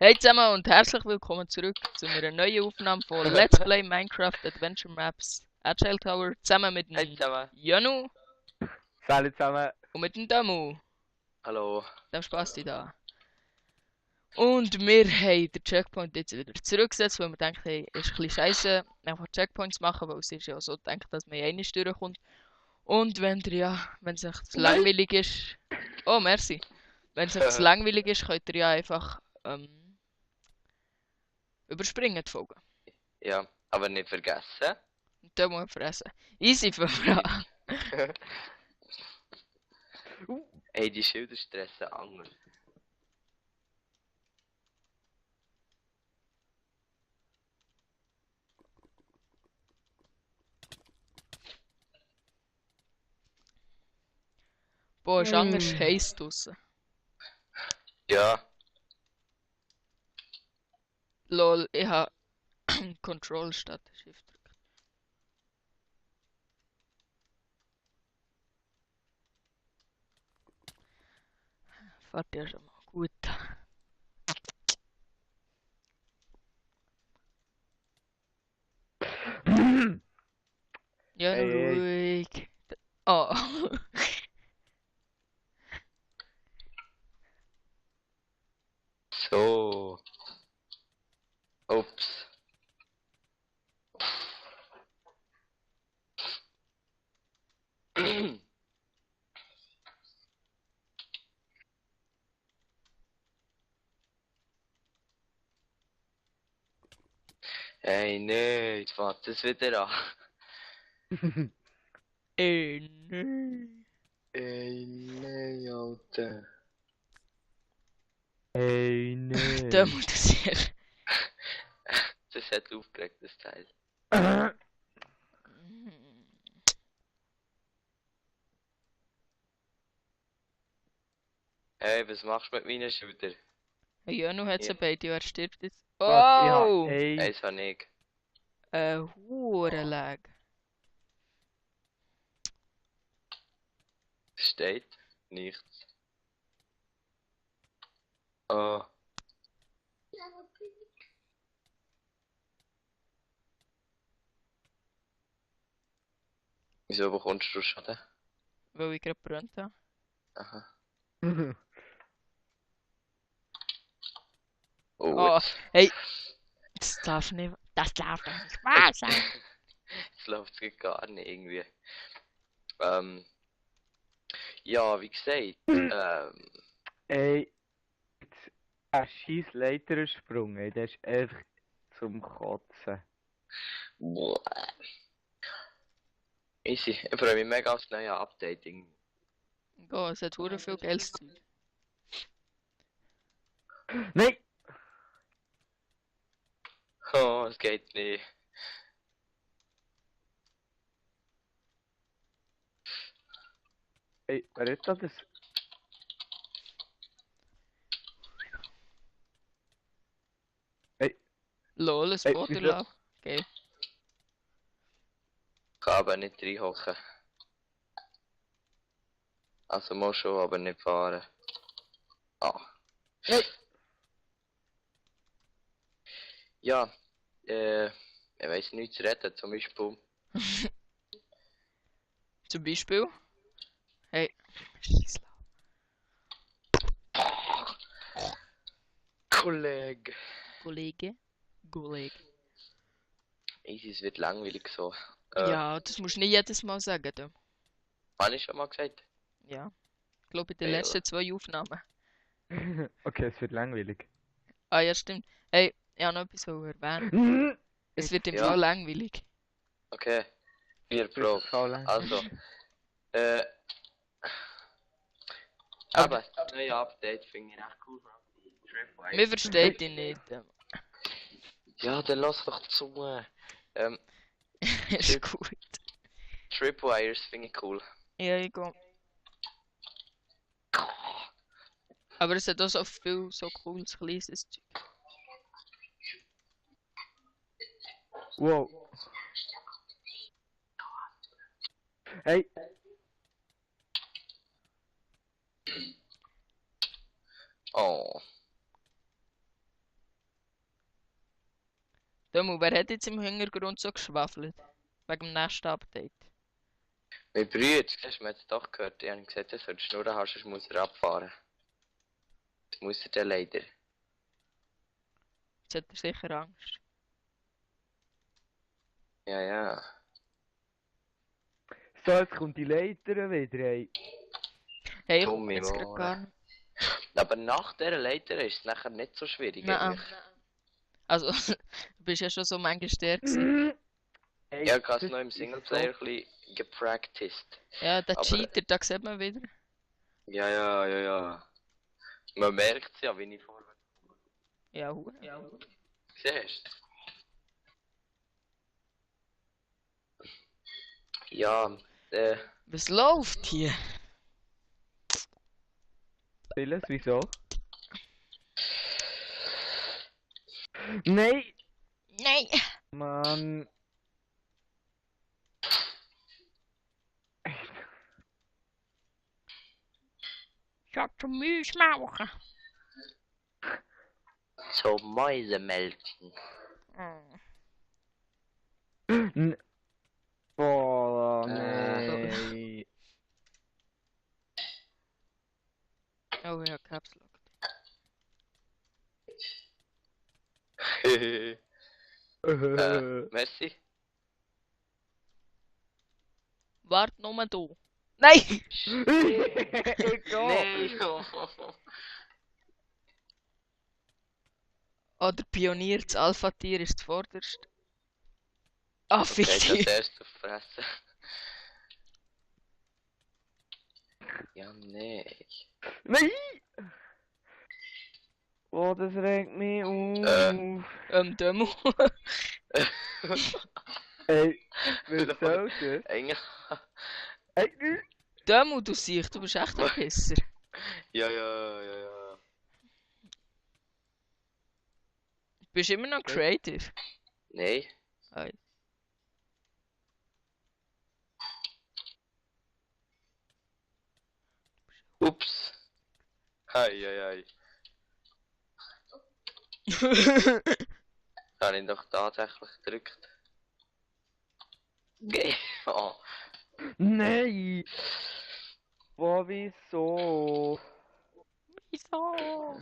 Hey zusammen und herzlich willkommen zurück zu einer neuen Aufnahme von Let's Play Minecraft Adventure Maps Agile Tower zusammen mit Hey dem zusammen. Janu Salut zusammen. und mit dem Damu, Hallo. dem Spasti da. Und wir haben den Checkpoint jetzt wieder zurückgesetzt, weil wir denken, hey, ist ein bisschen scheiße, einfach Checkpoints machen, weil es ist ja so gedacht, dass man einmal durchkommt. Und wenn es euch zu langweilig ist, oh merci, wenn es euch zu langweilig ist, könnt ihr ja einfach überspringen die Folge. Ja, aber nicht vergessen. Da muss ich fressen. Easy für Fragen. Hey, die Schilder stressen Angel. Boah, ist anders heiß draussen. Ja. Lol, ich habe Control statt Shift drücken. Fährt ja schon mal gut. Ja, nur Hey. ruhig. Oh. So. Ups. Hey, nee, jetzt fängt es wieder an. Nee. Hey, nee, Alter. Hey, nee. Da muss das hier. Das hat aufgeregt, das Teil. Hey, was machst du mit meinen Schildern? Hey, Janu hat sie Ja. beide, wer stirbt jetzt? Was? Ja, Oh! ey. Eins habe ich. Hurenlag. Steht nichts. Oh. Wieso bekommst du Schaden? Weil ich gerade gebrannt habe. Aha. Oh, Jetzt. hey! Das darf nicht. Das darf doch nicht wahr sein! Jetzt läuft es gar nicht irgendwie. Ja, wie gesagt, Ey. Ein scheiß Leitersprung, ey. Das ist einfach zum Kotzen. boah. Easy. Ich freue mich mega aufs neue Updating. Oh, es hat hure viel geiles Zeug. Nein! Oh, es geht nicht. Ey, wer hat das? Ey. Lol, ein Ey, Boot wieso? erlaubt. Geil. Ich kann aber nicht reinhocken. Also mal schon, aber nicht fahren. Ah. Hey. Ja, ich weiss nichts zu reden, zum Beispiel. Zum Beispiel. Hey. Scheissla. Kollege. Kollege. Kollege. Easy, es wird langweilig so. Ja, das musst du nicht jedes Mal sagen. Du. Habe ich schon mal gesagt? Ja. Ich glaube, in den Ey, letzten 2 Aufnahmen. Okay, es wird langweilig. Ah, ja, stimmt. Hey, ich habe noch etwas erwähnen. Es wird im Ja. Fall langweilig. Okay. 4 Es wird Pro. voll langweilig. Also, Aber aber das neue Update finde ich echt cool. mir versteht dich nicht. Ja, dann lass doch zu. Ist gut. Tripwires finde ich cool. Ja, ich gehe. Aber es hat auch so viel so cooles kleines Zeug. Wow. Hey. Oh. Dömu, wer hat jetzt im Hintergrund so geschwafelt? Wegen dem nächsten Update. Mein Bruder, hast du mir jetzt doch gehört? Ich habe gesagt, er soll die Schnurren haben, sonst muss er abfahren. Das muss er dann leider. Jetzt hat er sicher Angst. Ja, ja. So, jetzt kommt die Leiter wieder, ey. Hey, ich Dumme komme jetzt gerade Mohren. gar nicht. Aber nach dieser Leiter ist es nachher nicht so schwierig Nein. eigentlich. Also, du bist ja schon so manchmal der gewesen. Ey, Ich habe es das noch im ist Singleplayer ein bisschen gepracticed. Ja, der Aber- Cheater, da sieht man wieder. Ja. Man merkt es ja, wie ich vorwärts Ja, hure. siehst. Ja, Was läuft hier? Vieles, wieso? Nein! Nein! Mann. Ich hab zum Müsmauchen. so Mäusemelken. N Boah, Äh. nee. Oh ja, Caps Lock. Merci. Wart nur du. Nein! Egal. Nee. Oder Pionier, das Alpha-Tier ist zuvorderst. Ah, fick Okay, das dich. erste auf die Fresse. Ja, nee. Nein! Oh, das regt mich auf. Demo. Ey, was soll das? Engel. Ey, Demo, du siehst, du bist echt ein Pisser. Ja. Du bist immer noch creative. Nee. Ei. Ups. Hei. Da habe ich doch tatsächlich gedrückt. Oh. nein! Boah, wieso? Wieso?